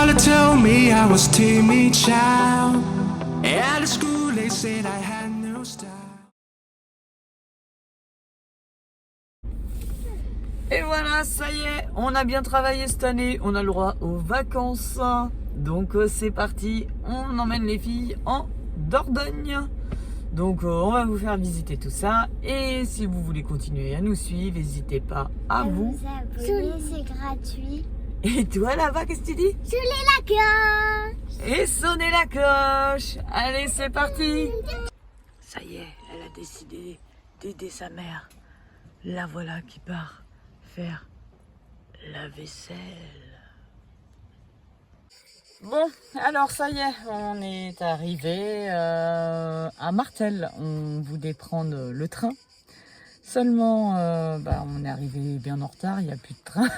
mother told me I was Timmy Child. At school they said I had no style. Et voilà, ça y est, on a bien travaillé cette année, on a le droit aux vacances. Donc c'est parti, on emmène les filles en Dordogne. Donc on va vous faire visiter tout ça. Et si vous voulez continuer à nous suivre, n'hésitez pas à vous abonner, c'est gratuit. Et toi là-bas, qu'est-ce que tu dis? Sonnez la cloche. Et sonnez la cloche. Allez, c'est parti. Ça y est, elle a décidé d'aider sa mère. La voilà qui part faire la vaisselle. Bon, alors ça y est, on est arrivé à Martel. On voulait prendre le train. Seulement, on est arrivé bien en retard, il n'y a plus de train.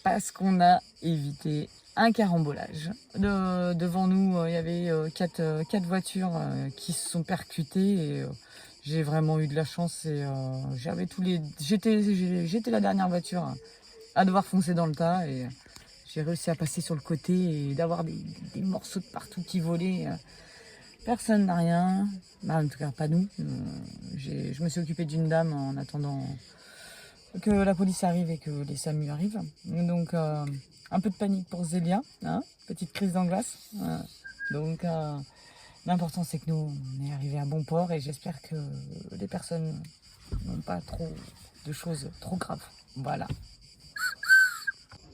Parce qu'on a évité un carambolage. Devant nous, il y avait quatre voitures qui se sont percutées. Et, j'ai vraiment eu de la chance. Et, j'étais la dernière voiture à devoir foncer dans le tas. Et j'ai réussi à passer sur le côté et d'avoir des morceaux de partout qui volaient. Personne n'a rien. En tout cas, pas nous. Je me suis occupée d'une dame en attendant que la police arrive et que les SAMU arrivent. Donc, un peu de panique pour Zélia, hein, petite crise d'angoisse. Donc, l'important c'est que nous, on est arrivé à bon port et j'espère que les personnes n'ont pas trop de choses trop graves. Voilà.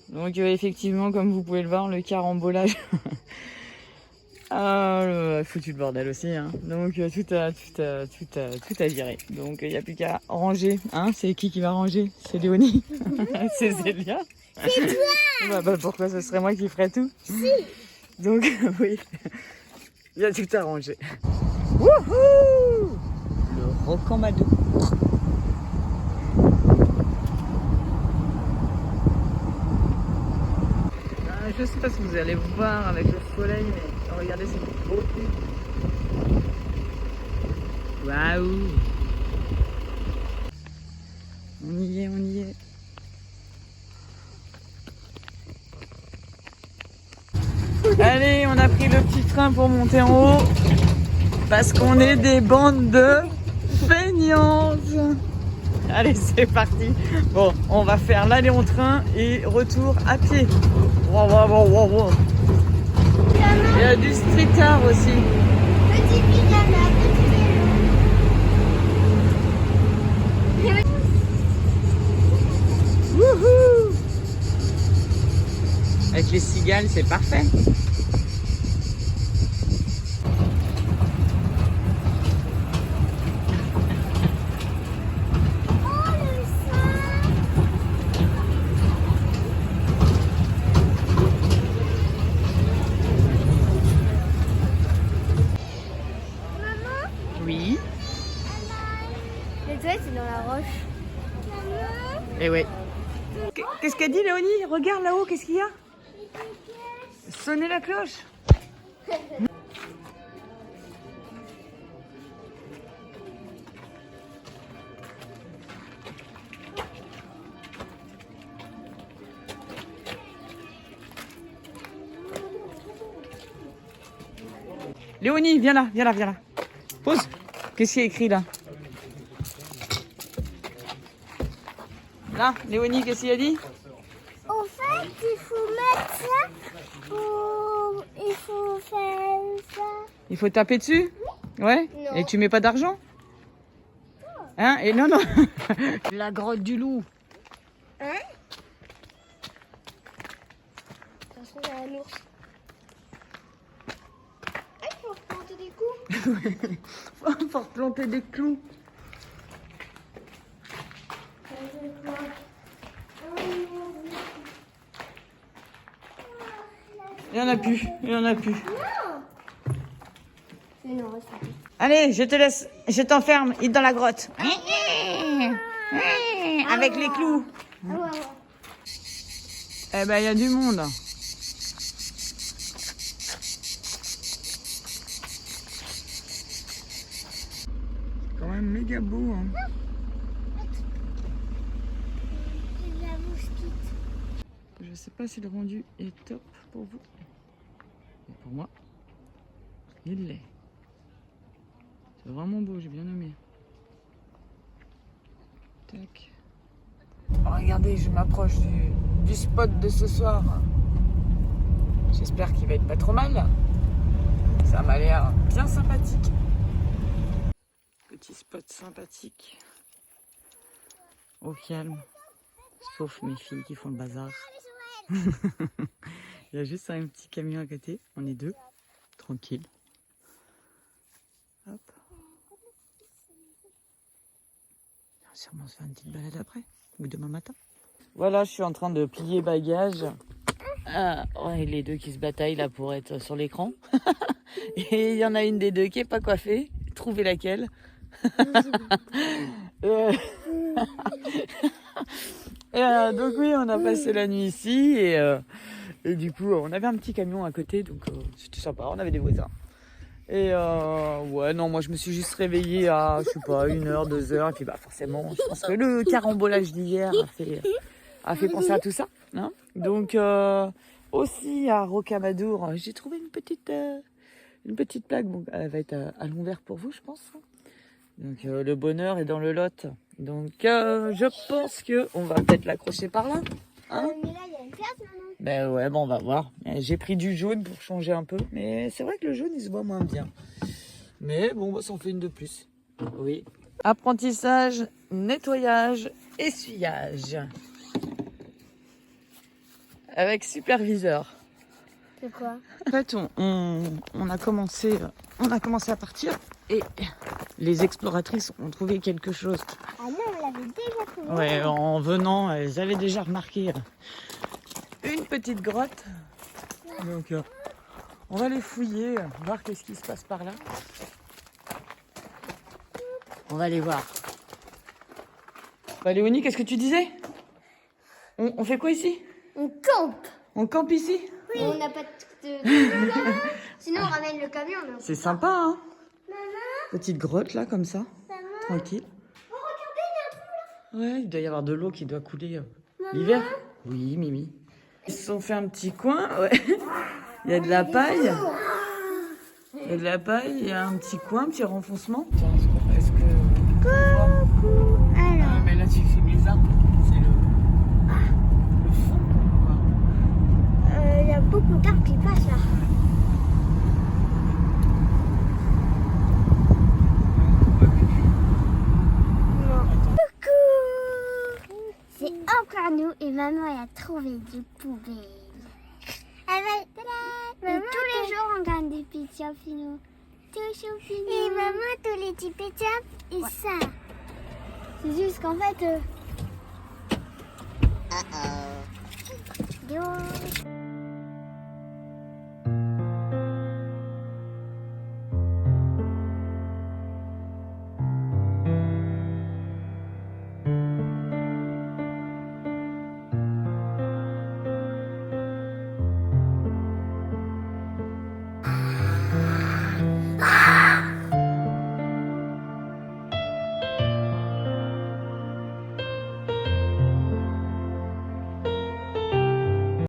Donc, effectivement, comme vous pouvez le voir, le carambolage a foutu le bordel aussi, hein. Donc tout a viré. Donc il n'y a plus qu'à ranger, hein. C'est qui va ranger? C'est Léonie. C'est Zélia. C'est toi. Bah, pourquoi ce serait moi qui ferais tout? Si. Donc oui, il y a tout à ranger. Wouhou! Le Rocambadou. Je sais pas si vous allez voir avec le soleil, mais regardez cette beauté. Waouh! On y est, on y est. Allez, on a pris le petit train pour monter en haut parce qu'on est des bandes de feignantes. Allez, c'est parti. Bon, on va faire l'aller en train et retour à pied. Wow. Il y a du street art aussi. Petit pyjama, petit vélo. Wouhou! Avec les cigales, c'est parfait. Oui. Les toilettes, c'est dans la roche. Eh oui. Qu'est-ce qu'a dit Léonie? Regarde là-haut, qu'est-ce qu'il y a? Sonnez la cloche. Léonie, viens là. Pose. Qu'est-ce qu'il y a écrit là? Là, Léonie, qu'est-ce qu'il a dit? En fait, il faut mettre ça pour... Il faut faire ça. Il faut taper dessus? Ouais. Non. Et tu mets pas d'argent? Hein? Et non. La grotte du loup. Hein? De toute façon, il y a un ours. Ah, il faut planter des coups. Faut planter des clous. Il y en a plus. Non, reste là. Allez, je te laisse, je t'enferme dans la grotte. Avec les clous. Ah ouais. Eh ben, il y a du monde. C'est quand même méga beau, hein. La mosquite. Je sais pas si le rendu est top pour vous. Mais pour moi, il l'est. C'est vraiment beau, j'ai bien aimé. Tac. Oh, regardez, je m'approche du spot de ce soir. J'espère qu'il va être pas trop mal. Ça m'a l'air bien sympathique. Petit spot sympathique. Au calme. Sauf mes filles qui font le bazar. Il y a juste un petit camion à côté. On est deux. Tranquille. Hop. On va sûrement se faire une petite balade après. Ou demain matin. Voilà, je suis en train de plier bagages. Ah, ouais, les deux qui se bataillent là pour être sur l'écran. Et il y en a une des deux qui est pas coiffée. Trouvez laquelle. Donc oui, on a passé la nuit ici et du coup on avait un petit camion à côté, donc c'était sympa, on avait des voisins. Et ouais, non, moi je me suis juste réveillée à, je sais pas, 1h, 2h, et puis bah forcément, je pense que le carambolage d'hier a fait penser à tout ça. Hein. Donc aussi à Rocamadour, j'ai trouvé une petite plaque, bon, elle va être à l'envers pour vous, je pense. Donc le bonheur est dans le Lot. Donc je pense qu'on va peut-être l'accrocher par là. Hein, mais là, il y a une place maintenant. ben ouais, bon, on va voir. J'ai pris du jaune pour changer un peu. Mais c'est vrai que le jaune, il se voit moins bien. Mais bon, bah, ça en fait une de plus. Oui. Apprentissage, nettoyage, essuyage. Avec superviseur. C'est quoi? En fait, on a commencé à partir et les exploratrices ont trouvé quelque chose. Ah non, on l'avait déjà trouvé. Ouais, en venant, elles avaient déjà remarqué une petite grotte. Donc, on va les fouiller, voir qu'est-ce qui se passe par là. On va aller voir. Bah, Léonie, qu'est-ce que tu disais? On fait quoi ici? On campe. On campe ici? Oui. On n'a pas de... Sinon, on ramène le camion. Mais... C'est sympa, hein? Maman, Petite grotte, là, comme ça. maman. Tranquille. Oh, regardez, il y a un trou là. Ouais, il doit y avoir de l'eau qui doit couler l'hiver. Oui, Mimi. Ils se sont fait un petit coin, ouais. Il y a de la paille. Il y a de la paille, il y a un petit coin, un petit renfoncement. Tiens, est-ce que... Coucou. Alors. Ah, mais là, tu filmes les arbres. C'est le fond, quoi. Il y a beaucoup d'arbres qui passent là. Coucou. C'est encore nous et maman elle a trouvé des poubelles. Et tous les jours on gagne des petits champignons. Et maman tous les petits pétaps et ça. C'est juste qu'en fait...